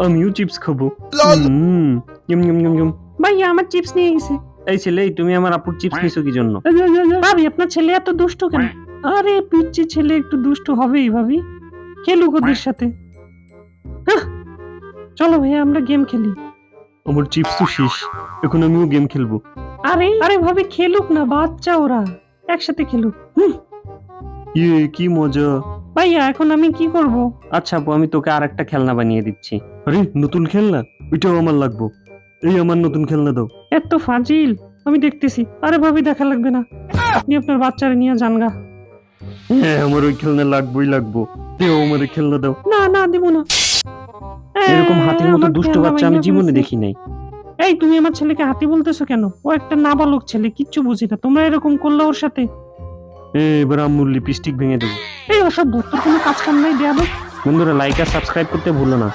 আমিও চিপস খাবো। ভাইয়া আমার চিপস নিয়ে গেছে। এই ছেলে, তুমি আমার আপুর চিপস নিছো কি জন্য? ভাবি আপনার ছেলে এত দুষ্ট কেন? আরে পিচ্চি ছেলে একটু দুষ্ট হবেই ভাবি, খেলুক ওদের সাথে। চলো ভাইয়া আমরা গেম খেলি। আমার চিপস তো শেষ, এখন আমিও গেম খেলবো। আরে আরে ভাবি খেলুক না, বাচ্চা ওরা, একসাথে খেলুক। কি মজা। ভাইয়া এখন আমি কি করব? আচ্ছা আপু, আমি তোকে আর একটা খেলনা বানিয়ে দিচ্ছি। আরে নতুন খেলনা? ওইটাও আমার লাগবো। এই আমার নতুন খেলনা দাও। এত ফাজিল, আমি দেখতেছি। আরে ভাবি দেখা লাগবে না, আপনি আপনার বাচ্চারে নিয়ে যান গা। হ্যাঁ, আমার ওই খেলনা লাগবো। দেও আমার ওই খেলনা দাও। না না দিব না। এরকম হাতির মতো আমার দুষ্ট খেলনা বাচ্চা আমি ভাইয়া জীবনে ফেলছে। দেখি নাই। এই তুমি আমার ছেলেকে হাতি বলতেছো কেন? ও একটা নাবালক ছেলে, কিচ্ছু বুঝি না। তোমরা এরকম করলে ওর সাথে। এবার আম্মুর লিপস্টিক ভেঙে দেবো। এই ওসব তোর কোনো কাজ কাম নাই দেয়া। বন্ধুরা, লাইক আর সাবস্ক্রাইব করতে ভুলো না।